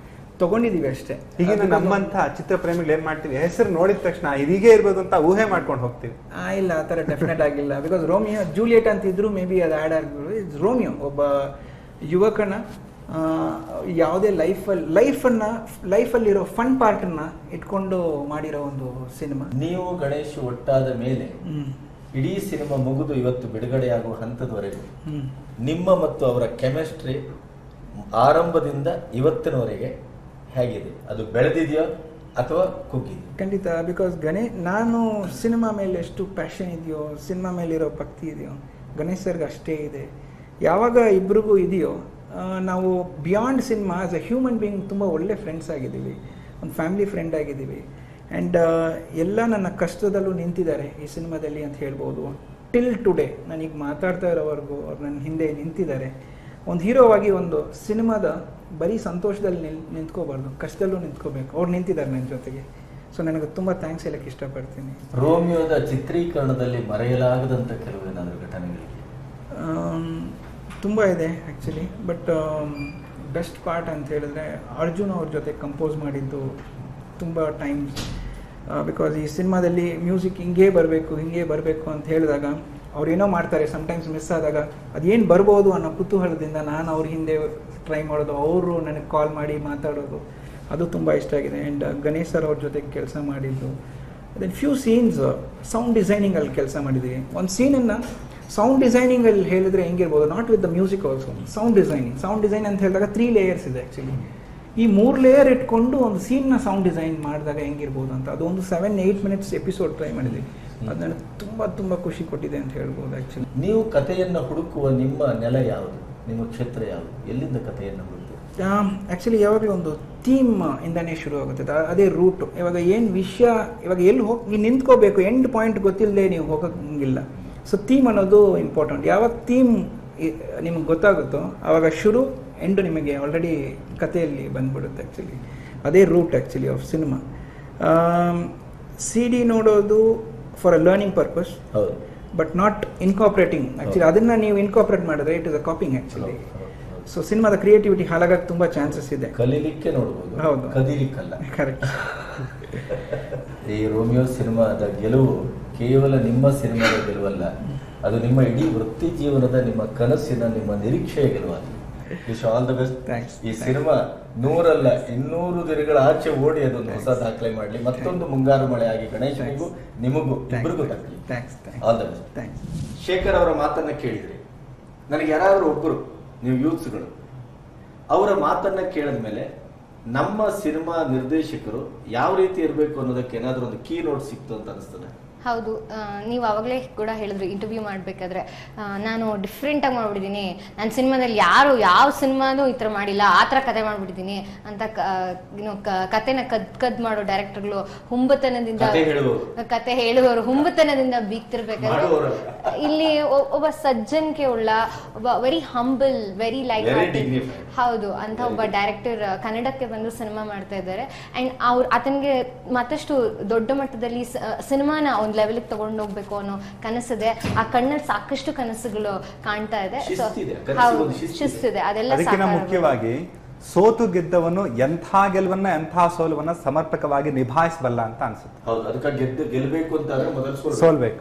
S1: ತಗೊಂಡಿದೀವಿ ಅಷ್ಟೇ.
S4: ಈಗ ನಮ್ಮಂತ ಚಿತ್ರ ಪ್ರೇಮಿಗಳು ಏನ್ ಮಾಡ್ತೀವಿ, ಹೆಸರು ನೋಡಿದ ತಕ್ಷಣ ಇದೀಗೆ ಇರ್ಬೋದು ಅಂತ ಊಹೆ ಮಾಡ್ಕೊಂಡು ಹೋಗ್ತೀವಿ.
S1: ಇಲ್ಲ, ಆ ಥರ ಡೆಫಿನೆಟ್ ಆಗಿಲ್ಲ. ಬಿಕಾಸ್ ರೋಮಿಯೋ ಜೂಲಿಯಟ್ ಅಂತಿದ್ರು ಮೇ ಬಿ ಅದು ಆ್ಯಡ್ ಆಗಿದ್ರು. ರೋಮಿಯೋ ಒಬ್ಬ ಯುವಕನ ಯಾವುದೇ ಲೈಫಲ್ಲಿರೋ ಫನ್ ಪಾರ್ಟನ್ನ ಇಟ್ಕೊಂಡು ಮಾಡಿರೋ ಒಂದು ಸಿನಿಮಾ.
S2: ನೀವು ಗಣೇಶ್ ಒಟ್ಟಾದ ಮೇಲೆ ಇಡೀ ಸಿನಿಮಾ ಮುಗಿದು ಇವತ್ತು ಬಿಡುಗಡೆಯಾಗುವ ಹಂತದವರೆಗೂ
S1: ಹ್ಮ್.
S2: ನಿಮ್ಮ ಮತ್ತು ಅವರ ಕೆಮಿಸ್ಟ್ರಿ ಆರಂಭದಿಂದ ಇವತ್ತಿನವರೆಗೆ ಹೇಗಿದೆ? ಅದು ಬೆಳೆದಿದೆಯೋ ಅಥವಾ ಕುಗ್ಗಿದೆಯೋ?
S1: ಖಂಡಿತ. ಬಿಕಾಸ್ ನಾನು ಸಿನಿಮಾ ಮೇಲೆ ಎಷ್ಟು ಪ್ಯಾಷನ್ ಇದೆಯೋ, ಸಿನಿಮಾ ಮೇಲಿರೋ ಭಕ್ತಿ ಇದೆಯೋ, ಗಣೇಶ್ ಸರ್ಗೆ ಅಷ್ಟೇ ಇದೆ. ಯಾವಾಗ ಇಬ್ರಿಗೂ ಇದೆಯೋ, ನಾವು beyond cinema as A human being ತುಂಬ ಒಳ್ಳೆ ಫ್ರೆಂಡ್ಸ್ ಆಗಿದ್ದೀವಿ, ಒಂದು ಫ್ಯಾಮಿಲಿ ಫ್ರೆಂಡ್ ಆಗಿದ್ದೀವಿ. ಆ್ಯಂಡ್ ಎಲ್ಲ ನನ್ನ ಕಷ್ಟದಲ್ಲೂ ನಿಂತಿದ್ದಾರೆ ಈ ಸಿನಿಮಾದಲ್ಲಿ ಅಂತ ಹೇಳ್ಬೋದು. ಟಿಲ್ ಟುಡೇ ನಾನೀಗ ಮಾತಾಡ್ತಾ ಇರೋವರೆಗೂ ಅವ್ರು ನನ್ನ ಹಿಂದೆ ನಿಂತಿದ್ದಾರೆ. ಒಂದು ಹೀರೋವಾಗಿ ಒಂದು ಸಿನಿಮಾದ ಬರೀ ಸಂತೋಷದಲ್ಲಿ ನಿಂತ್ಕೋಬಾರ್ದು, ಕಷ್ಟದಲ್ಲೂ ನಿಂತ್ಕೋಬೇಕು. ಅವ್ರು ನಿಂತಿದ್ದಾರೆ ನನ್ನ ಜೊತೆಗೆ. ಸೊ ನನಗೆ ತುಂಬ ಥ್ಯಾಂಕ್ಸ್ ಹೇಳಕ್ಕೆ ಇಷ್ಟಪಡ್ತೀನಿ.
S2: ರೋಮಿಯೋದ ಚಿತ್ರೀಕರಣದಲ್ಲಿ ಮರೆಯಲಾಗದಂಥ ಕೆಲವೇನಾದರೂ ಘಟನೆಗಳಿಗೆ?
S1: ತುಂಬ ಇದೆ ಆ್ಯಕ್ಚುಲಿ. ಬಟ್ ಬೆಸ್ಟ್ ಪಾರ್ಟ್ ಅಂತ ಹೇಳಿದ್ರೆ ಅರ್ಜುನ್ ಅವ್ರ ಜೊತೆ ಕಂಪೋಸ್ ಮಾಡಿದ್ದು ತುಂಬ ಟೈಮ್ಸ್. ಬಿಕಾಸ್ ಈ ಸಿನಿಮಾದಲ್ಲಿ ಮ್ಯೂಸಿಕ್ ಹಿಂಗೇ ಬರಬೇಕು ಅಂತ ಹೇಳಿದಾಗ ಅವ್ರು ಏನೋ ಮಾಡ್ತಾರೆ, ಸಮ್ಟೈಮ್ಸ್ ಮಿಸ್ ಆದಾಗ ಅದೇನು ಬರ್ಬೋದು ಅನ್ನೋ ಕುತೂಹಲದಿಂದ ನಾನು ಅವ್ರ ಹಿಂದೆ ಟ್ರೈ ಮಾಡೋದು, ಅವರು ನನಗೆ ಕಾಲ್ ಮಾಡಿ ಮಾತಾಡೋದು, ಅದು ತುಂಬ ಇಷ್ಟ ಆಗಿದೆ. ಆ್ಯಂಡ್ ಗಣೇಶ್ ಸರ್ ಅವ್ರ ಜೊತೆ ಕೆಲಸ ಮಾಡಿದ್ದು. ದೆನ್ ಫ್ಯೂ ಸೀನ್ಸ್ ಸೌಂಡ್ ಡಿಸೈನಿಂಗಲ್ಲಿ ಕೆಲಸ ಮಾಡಿದ್ದೀವಿ. ಒಂದು ಸೀನನ್ನು ಸೌಂಡ್ ಡಿಸೈನಿಂಗಲ್ಲಿ ಹೇಳಿದ್ರೆ ಹೆಂಗಿರ್ಬೋದು, not with the music also. Sound design ಅಂತ ಹೇಳಿದಾಗ 3 ಲೇಯರ್ಸ್ ಇದೆ ಆ್ಯಕ್ಚುಲಿ. ಈ 3 ಲೇಯರ್ ಇಟ್ಕೊಂಡು ಒಂದು ಸೀನ್ನ ಸೌಂಡ್ ಡಿಸೈನ್ ಮಾಡಿದಾಗ ಹೆಂಗಿರ್ಬೋದು ಅಂತ ಅದು ಒಂದು 7-8 ಮಿನಿಟ್ಸ್ ಎಪಿಸೋಡ್ ಟ್ರೈ ಮಾಡಿದ್ವಿ. ಅದು ನನಗೆ ತುಂಬ ತುಂಬ ಖುಷಿ ಕೊಟ್ಟಿದೆ ಅಂತ ಹೇಳ್ಬೋದು ಆ್ಯಕ್ಚುಲಿ.
S2: ನೀವು ಕಥೆಯನ್ನು ಹುಡುಕುವ ನಿಮ್ಮ ನೆಲ ಯಾವುದು? ನಿಮ್ಮ ಕ್ಷೇತ್ರ ಯಾವುದು? ಎಲ್ಲಿಂದ ಕಥೆಯನ್ನು ಹುಡುಕು?
S1: ಆ್ಯಕ್ಚುಲಿ ಯಾವಾಗಲೂ ಒಂದು ಥೀಮ್ ಇಂದನೇ ಶುರು ಆಗುತ್ತೆ. ಅದೇ ರೂಟು. ಇವಾಗ ಏನು ವಿಷಯ, ಇವಾಗ ಎಲ್ಲಿ ಹೋಗಿ ನಿಂತ್ಕೋಬೇಕು, ಎಂಡ್ ಪಾಯಿಂಟ್ ಗೊತ್ತಿಲ್ಲದೆ ನೀವು ಹೋಗೋಂಗಿಲ್ಲ. ಸೊ ಥೀಮ್ ಅನ್ನೋದು ಇಂಪಾರ್ಟೆಂಟ್. ಯಾವಾಗ ಥೀಮ್ ನಿಮ್ಗೆ ಗೊತ್ತಾಗುತ್ತೋ ಆವಾಗ ಶುರು ಎಂಡು ನಿಮಗೆ ಆಲ್ರೆಡಿ ಕಥೆಯಲ್ಲಿ ಬಂದ್ಬಿಡುತ್ತೆ ಆ್ಯಕ್ಚುಲಿ. ಅದೇ route actually of cinema. CD ನೋಡೋದು ಫಾರ್ ಅ ಲರ್ನಿಂಗ್ ಪರ್ಪಸ್,
S2: ಹೌದು,
S1: ಬಟ್ ನಾಟ್ ಇನ್ಕಾರ್ಪೊರೇಟಿಂಗ್ ಆ್ಯಕ್ಚುಲಿ. ಅದನ್ನು ನೀವು ಇನ್ಕಾರ್ಪೊರೇಟ್ ಮಾಡಿದ್ರೆ it is a copying actually. So ಸಿನಿಮಾದ ಕ್ರಿಯೇಟಿವಿಟಿ ಹಾಳಾಗಕ್ಕೆ ತುಂಬ ಚಾನ್ಸಸ್ ಇದೆ.
S2: ಕಲೀಲಿಕ್ಕೆ ನೋಡ್ಬೋದು,
S1: ಹೌದು,
S2: ಕದೀಲಿಕ್ಕಲ್ಲ.
S1: ಕರೆಕ್ಟ್.
S2: ಈ ರೋಮಿಯೋ ಸಿನಿಮಾದ ಗೆಲುವು ಕೇವಲ ನಿಮ್ಮ ಸಿನಿಮಾದ ಗೆಲುವಲ್ಲ, ಅದು ನಿಮ್ಮ ಇಡೀ ವೃತ್ತಿ ಜೀವನದ, ನಿಮ್ಮ ಕನಸಿನ, ನಿಮ್ಮ ನಿರೀಕ್ಷೆಯ ಗೆಲುವಾಗಿದೆ. Wish all the best. ಈ ಸಿನಿಮಾ 100 ಅಲ್ಲ 200 ದಿನಗಳ ಆಚೆ ಓಡಿ ಅದೊಂದು ಹೊಸ ದಾಖಲೆ ಮಾಡಲಿ. ಮತ್ತೊಂದು ಮುಂಗಾರು ಮಳೆ ಆಗಿ ಗಣೇಶನಿಗೂ ನಿಮಗೂ ಇಬ್ಬರಿಗೂ ತಕ್ಕಲಿ. All the best. ಶೇಖರ್ ಅವರ ಮಾತನ್ನ ಕೇಳಿದ್ರಿ. ನನಗೆ ಯಾರಾದರೂ ಒಬ್ಬರು, ನೀವು ಯೂತ್ಸ್ಗಳು, ಅವರ ಮಾತನ್ನ ಕೇಳಿದ ಮೇಲೆ ನಮ್ಮ ಸಿನಿಮಾ ನಿರ್ದೇಶಕರು ಯಾವ ರೀತಿ ಇರಬೇಕು ಅನ್ನೋದಕ್ಕೆ ಏನಾದರೂ ಒಂದು ಕೀ ನೋಟ್ ಸಿಕ್ತು ಅಂತ ಅನಿಸ್ತದೆ?
S3: ಹೌದು, ನೀವು ಆವಾಗಲೇ ಕೂಡ ಹೇಳಿದ್ರು ಇಂಟರ್ವ್ಯೂ ಮಾಡಬೇಕಾದ್ರೆ ನಾನು ಡಿಫ್ರೆಂಟಾಗಿ ಮಾಡ್ಬಿಟ್ಟಿದ್ದೀನಿ, ನನ್ನ ಸಿನಿಮಾದಲ್ಲಿ ಯಾವ ಸಿನಿಮಾನೂ ಈ ಥರ ಮಾಡಿಲ್ಲ, ಆ ಥರ ಕತೆ ಮಾಡ್ಬಿಟ್ಟಿದ್ದೀನಿ ಅಂತ ಕತೆನ ಕದ್ ಮಾಡೋ ಡೈರೆಕ್ಟರ್ಗಳು ಹುಂಬತನದಿಂದ ಕತೆ ಹೇಳುವವರು ಹುಂಬತನದಿಂದ ಬೀಗ್ತಿರ್ಬೇಕಾದ್ರೆ ಇಲ್ಲಿ ಒಬ್ಬ ಸಜ್ಜನಿಕೆ ಉಳ್ಳ, ಒಬ್ಬ ವೆರಿ ಹಂಬಲ್, ವೆರಿ ಲೈಕ್ ಹೌದು ಅಂತ ಒಬ್ಬ ಡೈರೆಕ್ಟರ್ ಕನ್ನಡಕ್ಕೆ ಬಂದು ಸಿನಿಮಾ ಮಾಡ್ತಾ ಇದ್ದಾರೆ. ಆ್ಯಂಡ್ ಆತನಿಗೆ ಮತ್ತಷ್ಟು ದೊಡ್ಡ ಮಟ್ಟದಲ್ಲಿ ಸಿನಿಮಾನ ಒಂದು ಲೆವೆಲ್ಗೆ ತಗೊಂಡು ಹೋಗ್ಬೇಕು ಅನ್ನೋ ಕನಸಿದೆ. ಆ ಕಣ್ಣಲ್ಲಿ ಸಾಕಷ್ಟು ಕನಸುಗಳು ಕಾಣ್ತಾ ಇದೆ. ಶಿಸ್ತಿದೆ. ಅದೆಲ್ಲ
S4: ಮುಖ್ಯವಾಗಿ ಸೋತು ಗೆದ್ದವನು ಎಂಥ ಗೆಲುವನ್ನ ಎಂಥ ಸೋಲುವನ್ನ ಸಮರ್ಪಕವಾಗಿ ನಿಭಾಯಿಸಬಲ್ಲ ಅಂತ ಅನ್ಸುತ್ತೆ.
S2: ಹೌದು, ಅದಕ್ಕೆ ಗೆಲ್ಲಬೇಕು ಅಂತ ಸೋಲ್ಬೇಕು.